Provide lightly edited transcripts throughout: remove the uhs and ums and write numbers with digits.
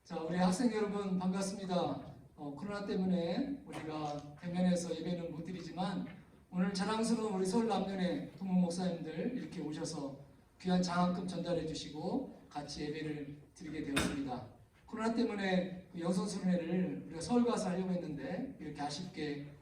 자, 우리 학생 여러분 반갑습니다. 코로나 때문에 우리가 대면에서 예배는 못 드리지만 오늘 자랑스러운 우리 서울 남년의 동문 목사님들 이렇게 오셔서 귀한 장학금 전달해 주시고 같이 예배를 드리게 되었습니다. 코로나 때문에 여선수련회를 우리가 서울 가서 하려고 했는데 이렇게 아쉽게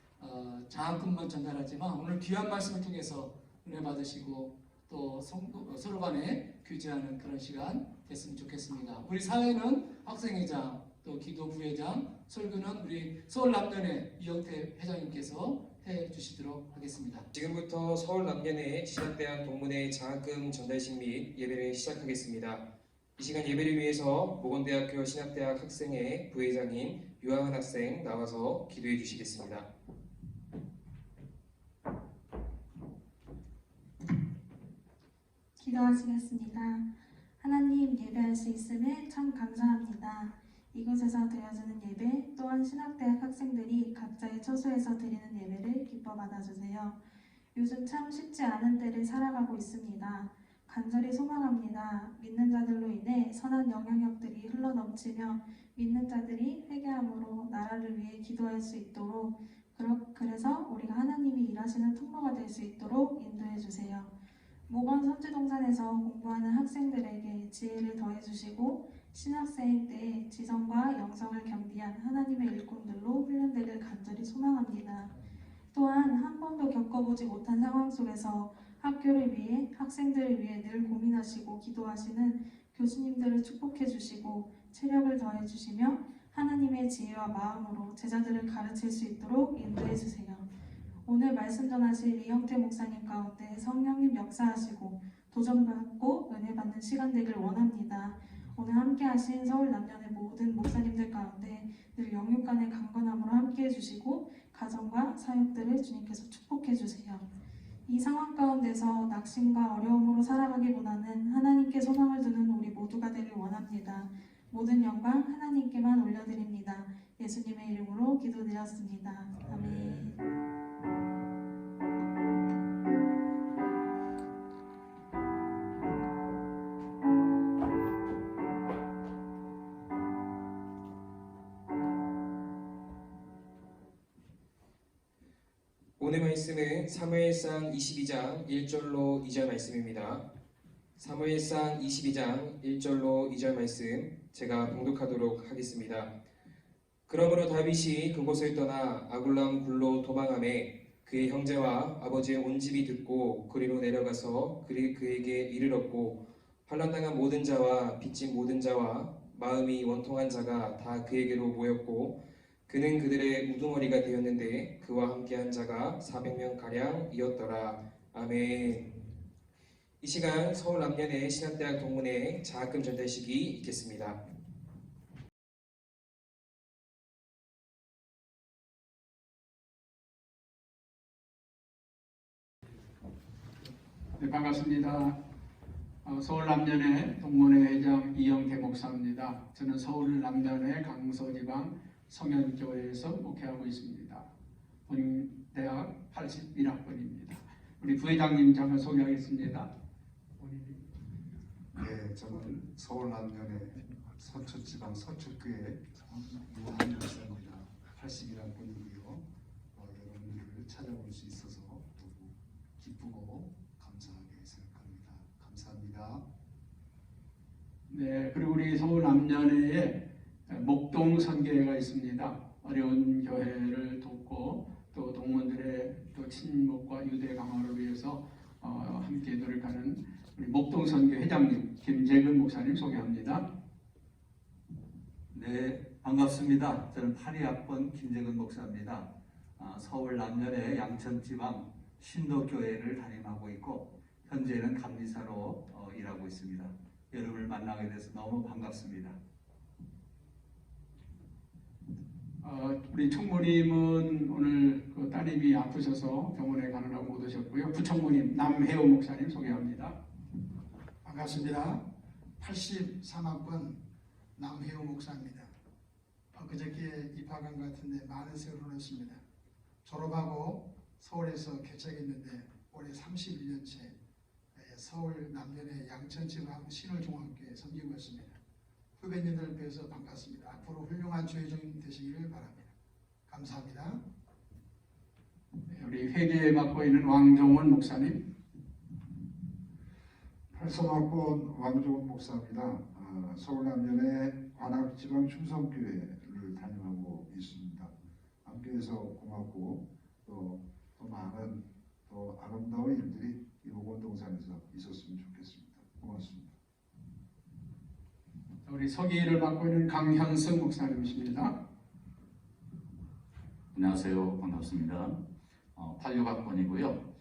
장학금만 전달하지만 오늘 귀한 말씀을 통해서 은혜 받으시고 또 서로 간에 교제하는 그런 시간 됐으면 좋겠습니다. 우리 사회는 학생회장, 또 기도 부회장, 설교는 우리 서울 남년회 이영태 회장님께서 해 주시도록 하겠습니다. 지금부터 서울 남년회 신학대학 동문회 장학금 전달식 및 예배를 시작하겠습니다. 이 시간 예배를 위해서 보건대학교 신학대학 학생회 부회장인 유하은 학생 나와서 기도해 주시겠습니다. 기도하시겠습니다. 하나님, 예배할 수 있음에 참 감사합니다. 이곳에서 드려지는 예배 또한 신학대학 학생들이 각자의 처소에서 드리는 예배를 기뻐 받아주세요. 요즘 참 쉽지 않은 때를 살아가고 있습니다. 간절히 소망합니다. 믿는 자들로 인해 선한 영향력들이 흘러넘치며 믿는 자들이 회개함으로 나라를 위해 기도할 수 있도록, 그래서 우리가 하나님이 일하시는 통로가 될 수 있도록 인도해 주세요. 모건 선지동산에서 공부하는 학생들에게 지혜를 더해주시고 신학생 때 지성과 영성을 겸비한 하나님의 일꾼들로 훈련되길 간절히 소망합니다. 또한 한 번도 겪어보지 못한 상황 속에서 학교를 위해 학생들을 위해 늘 고민하시고 기도하시는 교수님들을 축복해 주시고 체력을 더해 주시며 하나님의 지혜와 마음으로 제자들을 가르칠 수 있도록 인도해 주세요. 오늘 말씀 전하실 이영태 목사님 가운데 성령님 역사하시고 도전받고 은혜 받는 시간 되길 원합니다. 오늘 함께 하신 서울 남년의 모든 목사님들 가운데 늘 영육 간의 강건함으로 함께 해주시고 가정과 사역들을 주님께서 축복해 주세요. 이 상황 가운데서 낙심과 어려움으로 살아가기보다는 하나님께 소망을 두는 우리 모두가 되길 원합니다. 모든 영광 하나님께만 올려드립니다. 예수님의 이름으로 기도드렸습니다. 아멘. 오늘 말씀은 사무엘상 22장 1절로 2절 말씀입니다. 사무엘상 22장 1절로 2절 말씀 제가 봉독하도록 하겠습니다. 그러므로 다윗이 그곳을 떠나 아굴람 굴로 도망하매 그의 형제와 아버지의 온 집이 듣고 그리로 내려가서 그에게 이르렀고 환난당한 모든 자와 빚진 모든 자와 마음이 원통한 자가 다 그에게로 모였고 그는 그들의 우두머리가 되었는데 그와 함께한 자가 400명가량이었더라. 아멘. 이 시간 서울 남년의 신학대학 동문회 장학금 전달식이 있겠습니다. 네, 반갑습니다. 서울 남년의 동문회 회장 이영태 목사입니다. 저는 서울 남년의 강서지방 성현교회에서 목회하고 있습니다. 본인 대학 81학번입니다. 우리 부회장님 잠깐 소개하겠습니다. 네, 저는 서울 남년의 서초지방 서초교회 유한 목사입니다. 81학번이고요. 여러분들을 찾아볼 수 있어서 너무 기쁘고 감사하게 생각합니다. 감사합니다. 네, 그리고 우리 서울 남년회에 목동 선교회가 있습니다. 어려운 교회를 돕고 또 동문들의 또 친목과 유대 강화를 위해서 함께 노력하는 우리 목동 선교 회장님 김재근 목사님 소개합니다. 네, 반갑습니다. 저는 82학번 김재근 목사입니다. 서울 남년의 양천지방 신도교회를 담임하고 있고 현재는 감리사로 일하고 있습니다. 여러분을 만나게 돼서 너무 반갑습니다. 우리 총무님은 오늘 그 따님이 아프셔서 병원에 가느라고 못 오셨고요. 부총무님 남혜호 목사님 소개합니다. 반갑습니다. 83학번 남혜호 목사입니다. 그저께 입학한 것 같은데 많은 세월을 보냈습니다. 졸업하고 서울에서 개척했는데 올해 31년째 서울 남년의 양천지방 신월중학교에 섬기고 있습니다. 후배님들 뵈서 반갑습니다. 앞으로 훌륭한 주의종 되시기를 바랍니다. 감사합니다. 네, 우리 회계 맡고 있는 왕종원 목사님. 8소막권 왕종훈 목사입니다. 서울 남면의 관악지방 충성교회를 담임하고 있습니다. 함께해서 고맙고 또 많은 또 아름다운 일들이 이 목원동산에서 있었으면 좋겠습니다. 고맙습니다. 우리 서기를 맡고 있는 강현승 목사님이십니다. 안녕하세요. 반갑습니다. 86학번이고요.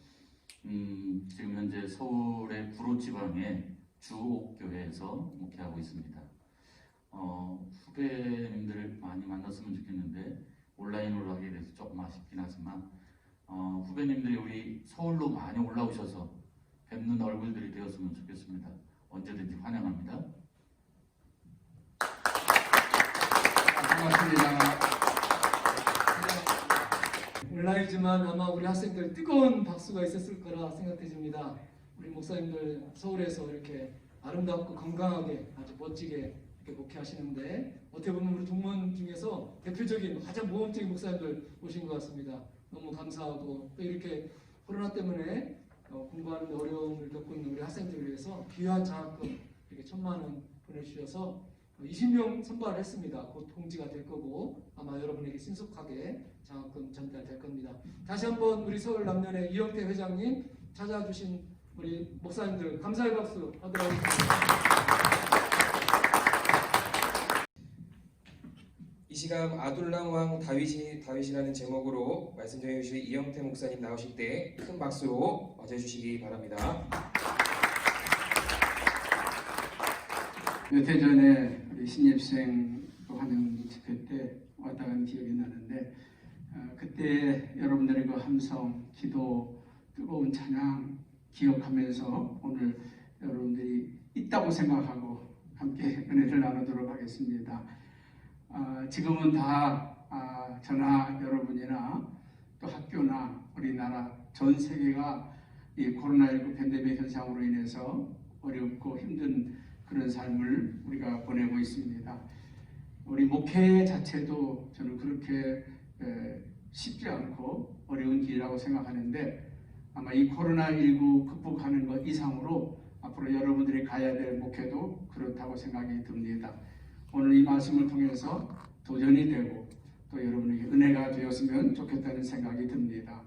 지금 현재 서울의 구로지방의 주옥교회에서 목회하고 있습니다. 후배님들을 많이 만났으면 좋겠는데 온라인으로 하게 돼서 조금 아쉽긴 하지만 후배님들이 우리 서울로 많이 올라오셔서 뵙는 얼굴들이 되었으면 좋겠습니다. 언제든지 환영합니다. 반갑습니다. 온라인이지만 아마 우리 학생들 뜨거운 박수가 있었을 거라 생각되집니다. 우리 목사님들 서울에서 이렇게 아름답고 건강하게 아주 멋지게 이렇게 목회하시는데 어떻게 보면 우리 동문 중에서 대표적인 가장 모범적인 목사님들 오신 것 같습니다. 너무 감사하고 또 이렇게 코로나 때문에 공부하는 데 어려움을 겪고 있는 우리 학생들을 위해서 귀한 장학금 이렇게 1,000만 원 보내주셔서 20명 선발을 했습니다. 곧 공지가 될 거고 아마 여러분에게 신속하게 장학금 전달될 겁니다. 다시 한번 우리 서울 남면의 이영태 회장님 찾아주신 우리 목사님들 감사의 박수 하도록 하겠습니다. 이 시간 아둘람 왕 다윗이라는 제목으로 말씀 전해 주실 이영태 목사님 나오실 때 큰 박수로 맞아주시기 바랍니다. 몇 해 전에 우리 신입생 환영 집회 때 왔다 간 기억이 나는데 그때 여러분들의 그 함성, 기도, 뜨거운 찬양 기억하면서 오늘 여러분들이 있다고 생각하고 함께 은혜를 나누도록 하겠습니다. 지금은 다 저나 여러분이나 또 학교나 우리나라 전 세계가 이 코로나19 팬데믹 현상으로 인해서 어렵고 힘든 그런 삶을 우리가 보내고 있습니다. 우리 목회 자체도 저는 그렇게 쉽지 않고 어려운 길이라고 생각하는데 아마 이 코로나19 극복하는 것 이상으로 앞으로 여러분들이 가야 될 목회도 그렇다고 생각이 듭니다. 오늘 이 말씀을 통해서 도전이 되고 또 여러분에게 은혜가 되었으면 좋겠다는 생각이 듭니다.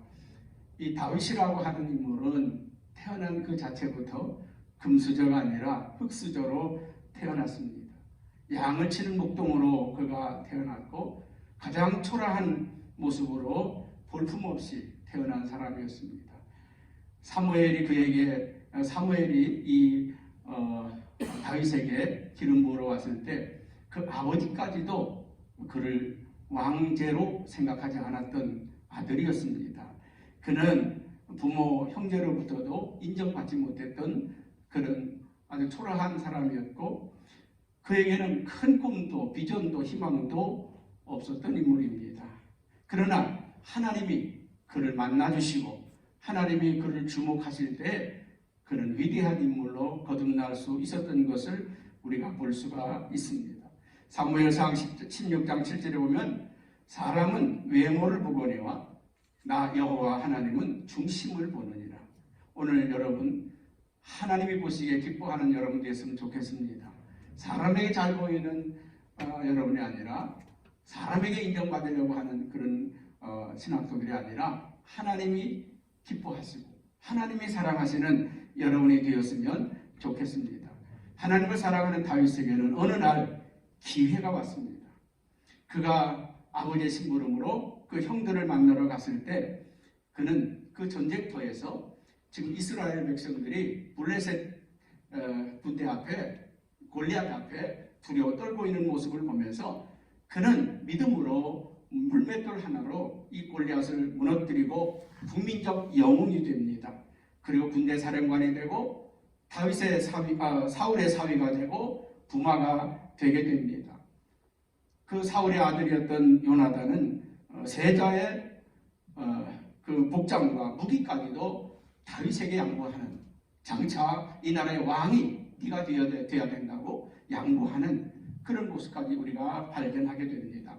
이 다윗이라고 하는 인물은 태어난 그 자체부터 금수저가 아니라 흙수저로 태어났습니다. 양을 치는 목동으로 그가 태어났고 가장 초라한 모습으로 볼품없이 태어난 사람이었습니다. 사무엘이 이 다윗에게 기름 부으러 왔을 때 그 아버지까지도 그를 왕제로 생각하지 않았던 아들이었습니다. 그는 부모 형제로부터도 인정받지 못했던 그런 아주 초라한 사람이었고 그에게는 큰 꿈도 비전도 희망도 없었던 인물입니다. 그러나 하나님이 그를 만나주시고 하나님이 그를 주목하실 때 그는 위대한 인물로 거듭날 수 있었던 것을 우리가 볼 수가 있습니다. 사무엘상 16장 7절에 보면 사람은 외모를 보거니와 나 여호와 하나님은 중심을 보느니라. 오늘 여러분 하나님이 보시기에 기뻐하는 여러분 되었으면 좋겠습니다. 사람에게 잘 보이는 여러분이 아니라 사람에게 인정받으려고 하는 그런 신학도들이 아니라 하나님이 기뻐하시고 하나님이 사랑하시는 여러분이 되었으면 좋겠습니다. 하나님을 사랑하는 다윗에게는 어느 날 기회가 왔습니다. 그가 아버지의 심부름으로 그 형들을 만나러 갔을 때 그는 그 전쟁터에서 지금 이스라엘 백성들이 블레셋 군대 앞에 골리앗 앞에 두려워 떨고 있는 모습을 보면서 그는 믿음으로 물맷돌 하나로 이 골리앗을 무너뜨리고 국민적 영웅이 됩니다. 그리고 군대 사령관이 되고 사울의 사위가 되고 부마가 되게 됩니다. 그 사울의 아들이었던 요나단은 세자의 그 복장과 무기까지도 다윗에게 양보하는 장차 이 나라의 왕이 네가 되어야 된다고 양보하는 그런 모습까지 우리가 발견하게 됩니다.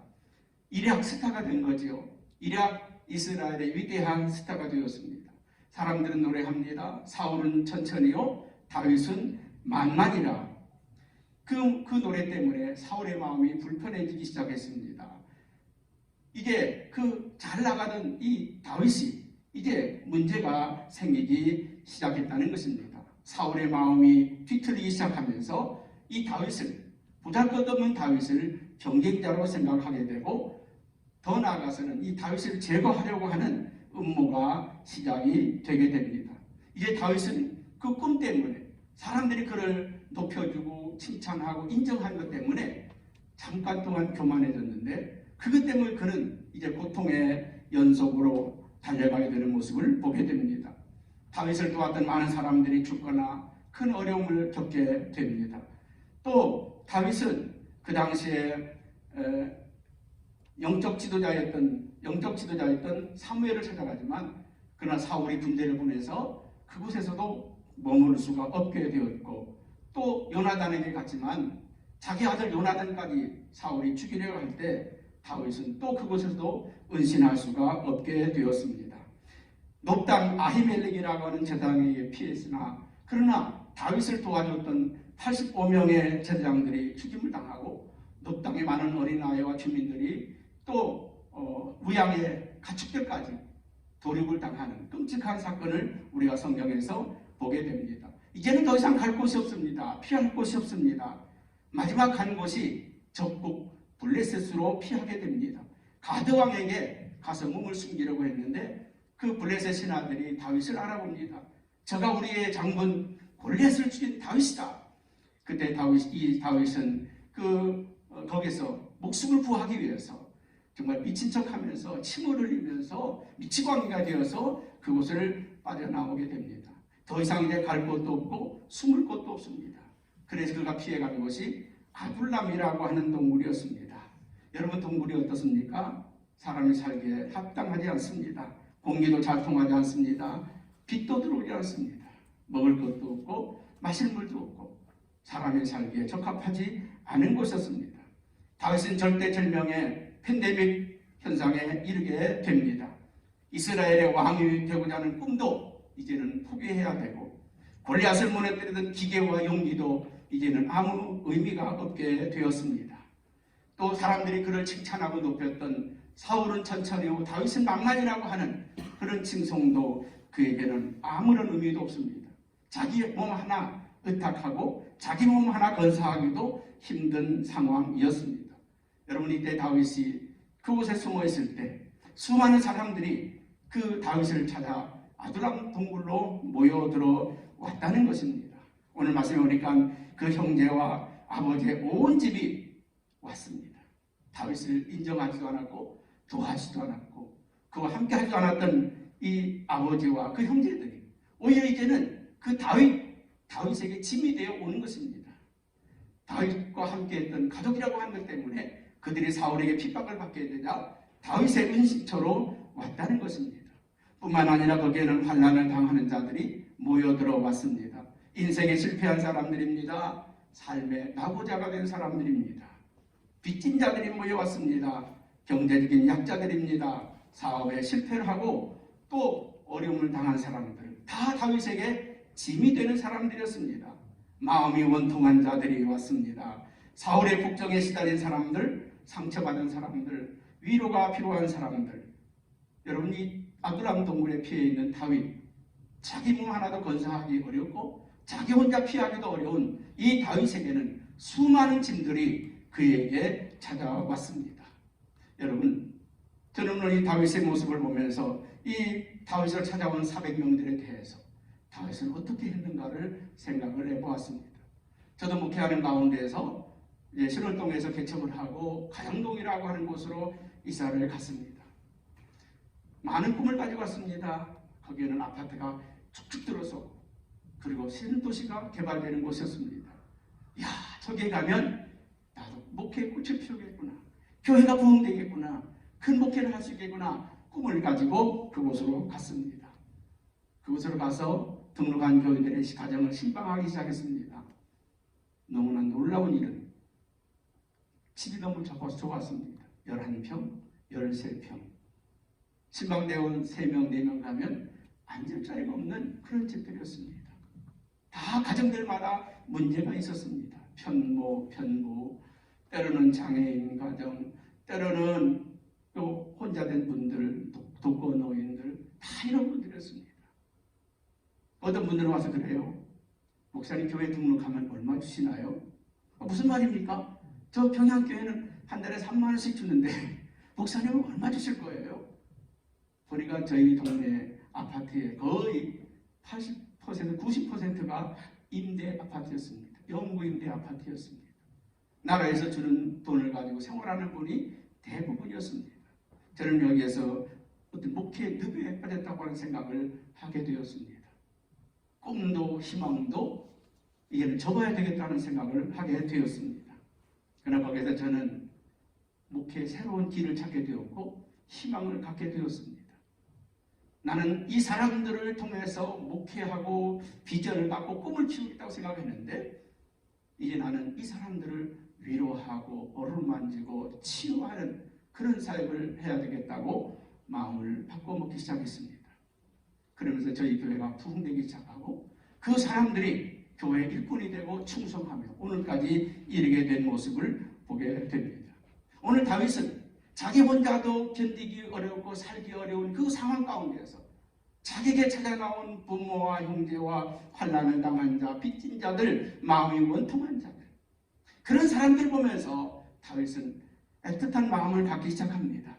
이략 스타가 된 거죠. 이략 이스라엘의 위대한 스타가 되었습니다. 사람들은 노래합니다. 사울은 천천히요, 다윗은 만만이라. 그 노래 때문에 사울의 마음이 불편해지기 시작했습니다. 이게 그 잘 나가던 이 다윗이 이제 문제가 생기기 시작했다는 것입니다. 사울의 마음이 뒤틀리기 시작하면서 이 다윗을, 보잘것없는 다윗을 경쟁자로 생각하게 되고, 더 나아가서는 이 다윗을 제거하려고 하는 음모가 시작이 되게 됩니다. 이제 다윗은 그 꿈 때문에 사람들이 그를 높여주고 칭찬하고 인정한 것 때문에 잠깐 동안 교만해졌는데, 그것 때문에 그는 이제 고통의 연속으로 달려가게 되는 모습을 보게 됩니다. 다윗을 도왔던 많은 사람들이 죽거나 큰 어려움을 겪게 됩니다. 또 다윗은 그 당시에 영적 지도자였던 사무엘을 찾아가지만, 그러나 사울이 군대를 보내서 그곳에서도 머무를 수가 없게 되었고, 또 요나단에게 갔지만 자기 아들 요나단까지 사울이 죽이려고 할 때 다윗은 또 그곳에서도 은신할 수가 없게 되었습니다. 높당 아히멜렉이라고 하는 제사장에게 피했으나, 그러나 다윗을 도와줬던 85명의 제사장들이 죽임을 당하고, 높당의 많은 어린아이와 주민들이 또 무양의 가축들까지 도륙을 당하는 끔찍한 사건을 우리가 성경에서 보게 됩니다. 이제는 더 이상 갈 곳이 없습니다. 피할 곳이 없습니다. 마지막 간 곳이 적국 블레셋으로 피하게 됩니다. 가드 왕에게 가서 몸을 숨기려고 했는데, 그 블레셋 신하들이 다윗을 알아봅니다. 저가 우리의 장군 골리앗을 죽인 다윗이다. 그때 다윗은 거기서 목숨을 구하기 위해서 정말 미친 척하면서 침을 흘리면서 미치광이가 되어서 그곳을 빠져나오게 됩니다. 더 이상 이제 갈 곳도 없고 숨을 곳도 없습니다. 그래서 그가 피해간 곳이 아둘람이라고 하는 동굴이었습니다. 여러분, 동굴이 어떻습니까? 사람이 살기에 합당하지 않습니다. 공기도 잘 통하지 않습니다. 빛도 들어오지 않습니다. 먹을 것도 없고 마실 물도 없고 사람이 살기에 적합하지 않은 곳이었습니다. 다윗은 절대절명의 팬데믹 현상에 이르게 됩니다. 이스라엘의 왕이 되고자 하는 꿈도 이제는 포기해야 되고, 골리앗을 무너뜨리던 기계와 용기도 이제는 아무 의미가 없게 되었습니다. 또 사람들이 그를 칭찬하고 높였던 사울은 천천히요, 다윗은 만만이라고 하는 그런 칭송도 그에게는 아무런 의미도 없습니다. 자기 몸 하나 의탁하고 자기 몸 하나 건사하기도 힘든 상황이었습니다. 여러분, 이때 다윗이 그곳에 숨어 있을 때 수많은 사람들이 그 다윗을 찾아 아둘람 동굴로 모여들어 왔다는 것입니다. 오늘 말씀에 보니까 그 형제와 아버지의 온 집이 왔습니다. 다윗을 인정하지도 않았고 도와주지도 않았고 그와 함께 하지도 않았던 이 아버지와 그 형제들이 오히려 이제는 그 다윗에게 짐이 되어 오는 것입니다. 다윗과 함께 했던 가족이라고 하는 것 때문에 그들이 사울에게 핍박을 받게 되자 다윗의 은신처로 왔다는 것입니다. 뿐만 아니라 거기에는 환난을 당하는 자들이 모여들어 왔습니다. 인생에 실패한 사람들입니다. 삶의 낙오자가 된 사람들입니다. 빚진 자들이 모여왔습니다. 경제적인 약자들입니다. 사업에 실패를 하고 또 어려움을 당한 사람들, 다 다윗에게 짐이 되는 사람들이었습니다. 마음이 원통한 자들이 왔습니다. 사울의 국정에 시달린 사람들, 상처받은 사람들, 위로가 필요한 사람들. 여러분, 이 아둘람 동굴에 피해 있는 다윗, 자기 몸 하나도 건사하기 어렵고 자기 혼자 피하기도 어려운 이 다윗에게는 수많은 짐들이 그에게 찾아왔습니다. 여러분, 저는 오늘 이 다윗의 모습을 보면서 이 다윗을 찾아온 400명들에 대해서 다윗은 어떻게 했는가를 생각을 해보았습니다. 저도 목회하는 가운데에서 신월동에서 개척을 하고 가양동이라고 하는 곳으로 이사를 갔습니다. 많은 꿈을 가지고 왔습니다. 거기에는 아파트가 축축 들어서 그리고 신도시가 개발되는 곳이었습니다. 야, 저기에 가면 나도 목회에 꽃을 피우겠구나, 교회가 부흥되겠구나, 큰 목회를 할 수 있겠구나 꿈을 가지고 그곳으로 갔습니다. 그곳으로 가서 등록한 교회들의 가정을 신방하기 시작했습니다. 너무나 놀라운 일은 집이 너무 좋았습니다. 11평, 13평. 신방대원 3명, 4명 가면 앉을 자리가 없는 그런 집들이었습니다. 다 가정들마다 문제가 있었습니다. 편모, 편부, 때로는 장애인 가정, 때로는 또 혼자 된 분들, 독거노인들, 다 이런 분들이었습니다. 어떤 분들은 와서 그래요. 목사님 교회 등록하면 얼마 주시나요? 무슨 말입니까? 저 평양교회는 한 달에 3만 원씩 주는데 목사님은 얼마 주실 거예요? 보니까 저희 동네 아파트에 거의 80%, 90%가 임대 아파트였습니다. 영구 임대 아파트였습니다. 나라에서 주는 돈을 가지고 생활하는 분이 대부분이었습니다. 저는 여기에서 어떤 목회 늪에 빠졌다고 하는 생각을 하게 되었습니다. 꿈도 희망도 이제는 접어야 되겠다는 생각을 하게 되었습니다. 그러나 거기에서 저는 목회의 새로운 길을 찾게 되었고 희망을 갖게 되었습니다. 나는 이 사람들을 통해서 목회하고 비전을 갖고 꿈을 키우겠다고 생각했는데 이제 나는 이 사람들을 위로하고 어루만지고 치유하는 그런 사역을 해야 되겠다고 마음을 바꿔먹기 시작했습니다. 그러면서 저희 교회가 부흥되기 시작하고 그 사람들이 교회 일꾼이 되고 충성하며 오늘까지 이르게 된 모습을 보게 됩니다. 오늘 다윗은 자기 혼자도 견디기 어렵고 살기 어려운 그 상황 가운데서 자기에게 찾아나온 부모와 형제와 환난을 당한 자, 빚진 자들, 마음이 원통한 자들, 그런 사람들 보면서 다윗은 애틋한 마음을 갖기 시작합니다.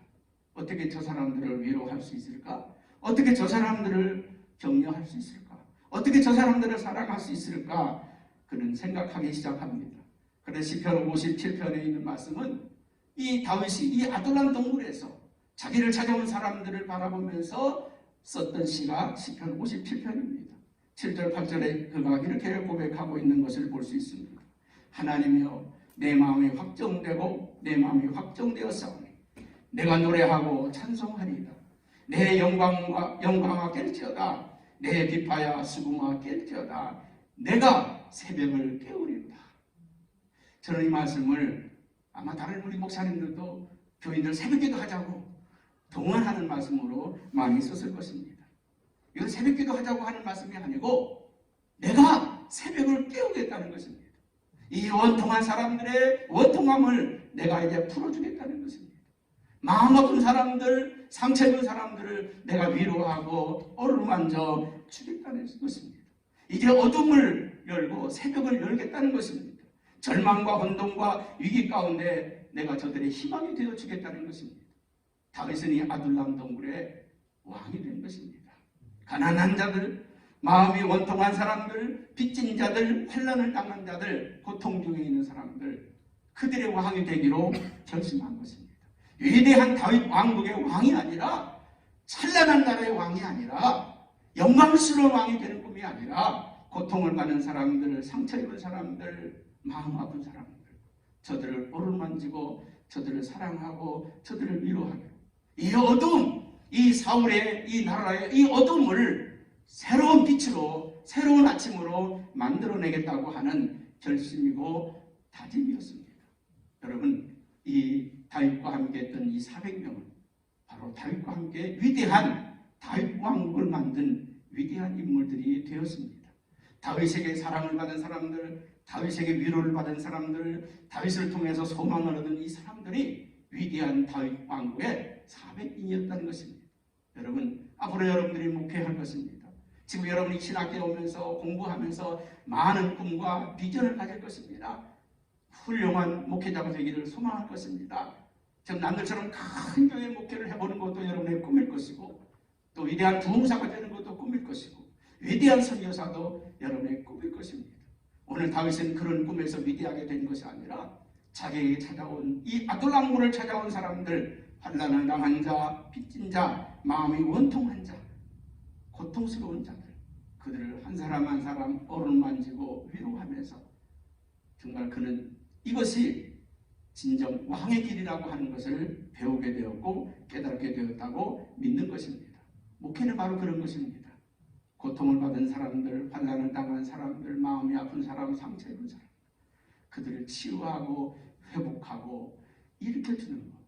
어떻게 저 사람들을 위로할 수 있을까? 어떻게 저 사람들을 격려할 수 있을까? 어떻게 저 사람들을 사랑할 수 있을까? 그런 생각하기 시작합니다. 그래서 시편 57편에 있는 말씀은 이 다윗이 이 아둘람 동굴에서 자기를 찾아온 사람들을 바라보면서 썼던 시가 시편 57편입니다. 7절 8절에 그가 이렇게 고백하고 있는 것을 볼 수 있습니다. 하나님이여 내 마음이 확정되고 내 마음이 확정되었사오니 내가 노래하고 찬송하리이다. 내 영광과 깰지어다. 내 비파야 수궁아 깰지어다. 내가 새벽을 깨우리로다. 저는 이 말씀을 아마 다른 우리 목사님들도 교인들 새벽기도 하자고 동원하는 말씀으로 많이 썼을 것입니다. 이건 새벽기도 하자고 하는 말씀이 아니고 내가 새벽을 깨우겠다는 것입니다. 이 원통한 사람들의 원통함을 내가 이제 풀어주겠다는 것입니다. 마음 아픈 사람들, 상처 입은 사람들을 내가 위로하고 어루만져 주겠다는 것입니다. 이제 어둠을 열고 새벽을 열겠다는 것입니다. 절망과 혼돈과 위기 가운데 내가 저들의 희망이 되어 주겠다는 것입니다. 다윗은 이 아둘람 동굴의 왕이 된 것입니다. 가난한 자들, 마음이 원통한 사람들, 빚진 자들, 환난을 당한 자들, 고통 중에 있는 사람들, 그들의 왕이 되기로 결심한 것입니다. 위대한 다윗 왕국의 왕이 아니라 찬란한 나라의 왕이 아니라 영광스러운 왕이 되는 꿈이 아니라 고통을 받는 사람들, 상처 입은 사람들, 마음 아픈 사람들, 저들을 어루만지고 저들을 사랑하고 저들을 위로하며 이 어둠, 이 사울의 이 나라의 이 어둠을 새로운 빛으로 새로운 아침으로 만들어내겠다고 하는 결심이고 다짐이었습니다. 여러분, 이 다윗과 함께 했던 이 400명은 바로 다윗과 함께 위대한 다윗 왕국을 만든 위대한 인물들이 되었습니다. 다윗에게 사랑을 받은 사람들, 다윗에게 위로를 받은 사람들, 다윗을 통해서 소망을 얻은 이 사람들이 위대한 다윗 왕국의 400인이었다는 것입니다. 여러분, 앞으로 여러분들이 목회할 것입니다. 지금 여러분이 신학교에 오면서 공부하면서 많은 꿈과 비전을 가질 것입니다. 훌륭한 목회자가 되기를 소망할 것입니다. 전 남들처럼 큰 교회 목회를 해보는 것도 여러분의 꿈일 것이고 또 위대한 부흥사가 되는 것도 꿈일 것이고 위대한 선교사도 여러분의 꿈일 것입니다. 오늘 다윗은 그런 꿈에서 위대하게 된 것이 아니라 자기에게 찾아온 이 아둘람굴을 찾아온 사람들, 환난을 당한 자, 빚진 자, 마음이 원통한 자, 고통스러운 자들, 그들을 한 사람 한 사람 어루만지고 위로하면서 정말 그는 이것이 진정 왕의 길이라고 하는 것을 배우게 되었고 깨닫게 되었다고 믿는 것입니다. 목회는 바로 그런 것입니다. 고통을 받은 사람들, 환난을 당한 사람들, 마음이 아픈 사람, 상처 입은 사람, 그들을 치유하고 회복하고 일으켜주는 것.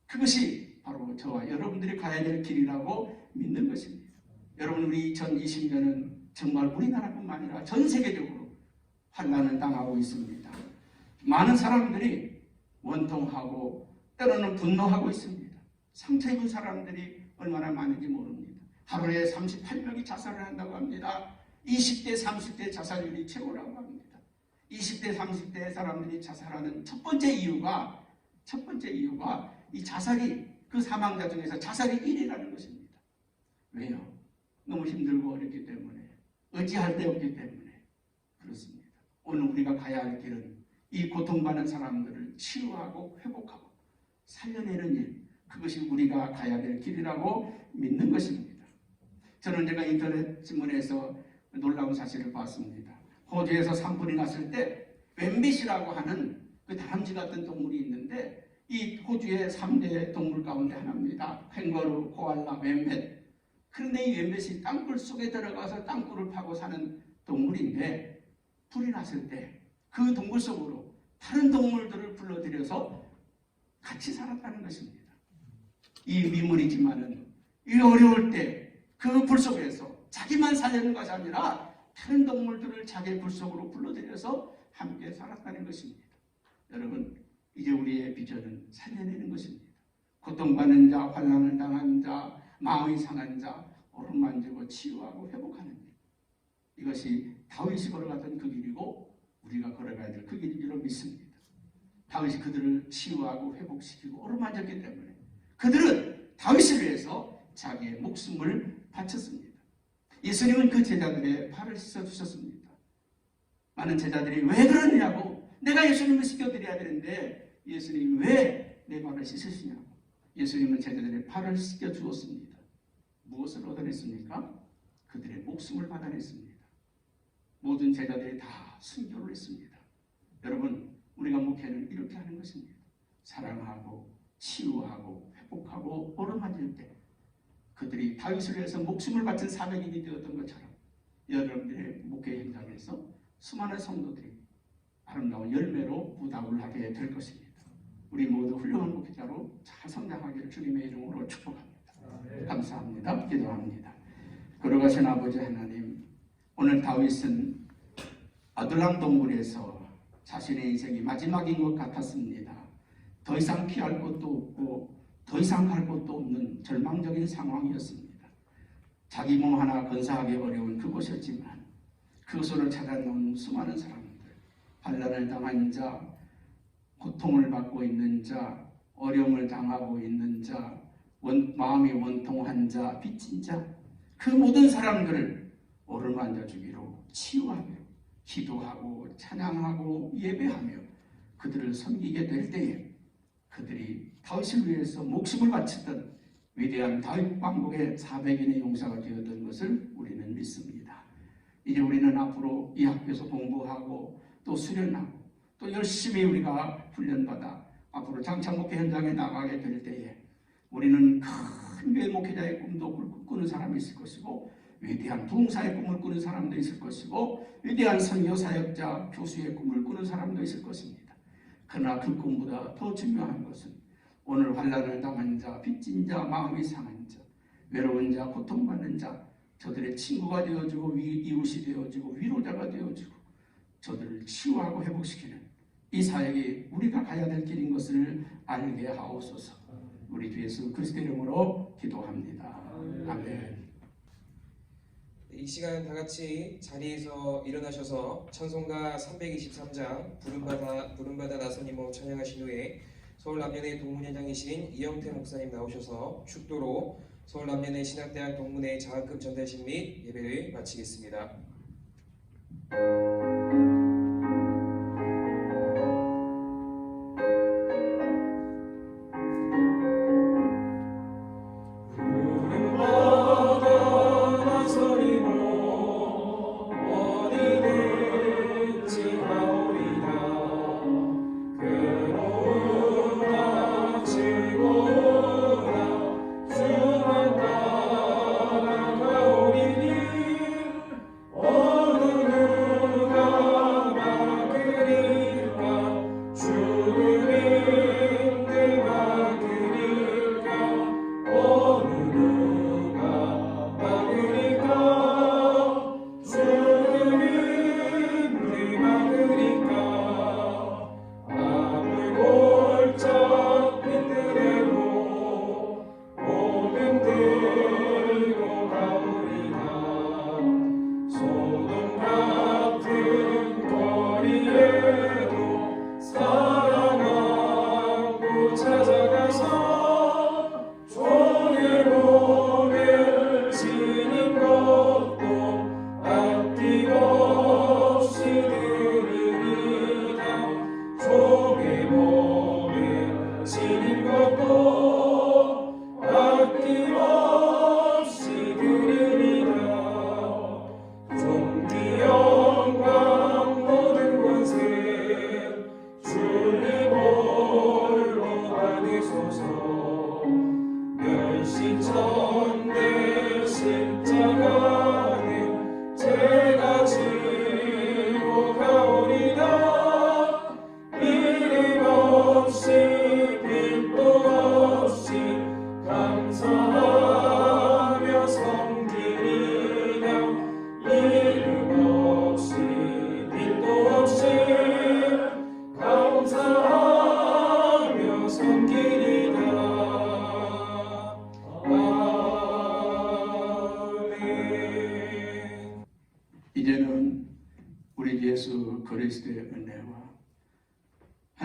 그것이 바로 저와 여러분들이 가야 될 길이라고 믿는 것입니다. 여러분, 우리 2020년은 정말 우리나라뿐만 아니라 전 세계적으로 환난을 당하고 있습니다. 많은 사람들이 원통하고 때로는 분노하고 있습니다. 상처 입은 사람들이 얼마나 많은지 모릅니다. 하루에 38명이 자살을 한다고 합니다. 20대, 30대 자살률이 최고라고 합니다. 20대, 30대 사람들이 자살하는 첫 번째 이유가 이 자살이, 그 사망자 중에서 자살이 1위라는 것입니다. 왜요? 너무 힘들고 어렵기 때문에, 의지할 데 없기 때문에 그렇습니다. 오늘 우리가 가야 할 길은 이 고통받는 사람들을 치유하고 회복하고 살려내는 일, 그것이 우리가 가야 될 길이라고 믿는 것입니다. 저는 제가 인터넷 신문에서 놀라운 사실을 봤습니다. 호주에서 산불이 났을 때 웬빗이라고 하는 그 다람쥐 같은 동물이 있는데, 이 호주의 3대 동물 가운데 하나입니다. 캥거루, 코알라, 웬빗. 그런데 이 웬빗이 땅굴 속에 들어가서 땅굴을 파고 사는 동물인데, 불이 났을 때 그 동굴 속으로 다른 동물들을 불러들여서 같이 살았다는 것입니다. 이 미물이지만은 이 어려울 때 그 불 속에서 자기만 살려는 것이 아니라 다른 동물들을 자기의 불 속으로 불러들여서 함께 살았다는 것입니다. 여러분, 이제 우리의 비전은 살려내는 것입니다. 고통받는 자, 환난을 당한 자, 마음이 상한 자, 어루만지고 치유하고 회복하는 일. 이것이 다윗이 걸어갔던 그 길이고 우리가 걸어가야 될 그 길인 줄로 믿습니다. 다윗이 그들을 치유하고 회복시키고 어루만졌기 때문에 그들은 다윗을 위해서 자기의 목숨을 바쳤습니다. 예수님은 그 제자들의 발을 씻어주셨습니다. 많은 제자들이 왜 그러느냐고, 내가 예수님을 씻겨드려야 되는데 예수님이 왜 내 발을 씻으시냐고. 예수님은 제자들의 발을 씻겨주었습니다. 무엇을 얻어냈습니까? 그들의 목숨을 받아냈습니다. 모든 제자들이 다 순교를 했습니다. 여러분, 우리가 목회는 이렇게 하는 것입니다. 사랑하고 치유하고 회복하고 어루만질 때 그들이 다윗을 위해서 목숨을 바친 사백인이 되었던 것처럼 여러분들의 목회 현장에서 수많은 성도들이 아름다운 열매로 무답을 하게 될 것입니다. 우리 모두 훌륭한 목회자로 잘 성장하기를 주님의 이름으로 축복합니다. 감사합니다. 기도합니다. 걸어가신 아버지 하나님, 오늘 다윗은 아둘람 동굴에서 자신의 인생이 마지막인 것 같았습니다. 더 이상 피할 곳도 없고 더 이상 갈 곳도 없는 절망적인 상황이었습니다. 자기 몸 하나 건사하기 어려운 그곳이었지만 그곳으로 찾아놓은 수많은 사람들, 환난을 당한 자, 고통을 받고 있는 자, 어려움을 당하고 있는 자, 마음이 원통한 자, 빚진 자, 그 모든 사람들을 어루만져 주기로 치유하며 기도하고 찬양하고 예배하며 그들을 섬기게 될 때에 그들이 다윗을 위해서 목숨을 바쳤던 위대한 다윗 왕국의 400인의 용사가 되었던 것을 우리는 믿습니다. 이제 우리는 앞으로 이 학교에서 공부하고 또 수련하고 또 열심히 우리가 훈련받아 앞으로 장창목회 현장에 나가게 될 때에 우리는 큰 교회 목회자의 꿈도 꾸는 사람이 있을 것이고 위대한 부흥사의 꿈을 꾸는 사람도 있을 것이고 위대한 선교사역자, 교수의 꿈을 꾸는 사람도 있을 것입니다. 그러나 그 꿈보다 더 중요한 것은 오늘 환난을 당한 자, 빚진 자, 마음이 상한 자, 외로운 자, 고통받는 자, 저들의 친구가 되어주고 이웃이 되어주고 위로자가 되어주고 저들을 치유하고 회복시키는 이 사역이 우리가 가야 될 길인 것을 알게 하옵소서. 우리 주 예수 그리스도 이름으로 기도합니다. 아멘. 이 시간 다 같이 자리에서 일어나셔서 찬송가 323장 부름받아 나선이모 찬양하신 후에 서울남연의 동문회장이신 이영태 목사님 나오셔서 축도로 서울남연의 신학대학 동문회 장학금 전달식 및 예배를 마치겠습니다. 어느 누가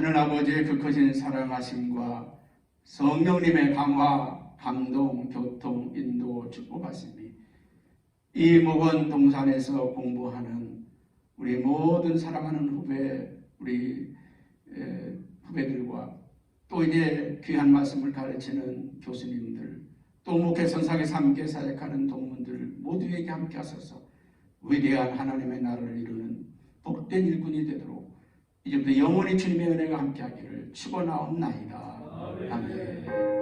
하늘아버지의 그 크신 사랑하심과 성령님의 강화, 감동, 교통, 인도 축복하시니 이 목원 동산에서 공부하는 우리 모든 사랑하는 우리 후배들과 또 이제 귀한 말씀을 가르치는 교수님들, 또 목회선상에서 함께 사역하는 동문들 모두에게 함께 하소서. 위대한 하나님의 나라를 이루는 복된 일꾼이 되도록 이제부터 영원히 주님의 은혜가 함께 하기를 축원하옵나이다. 아멘.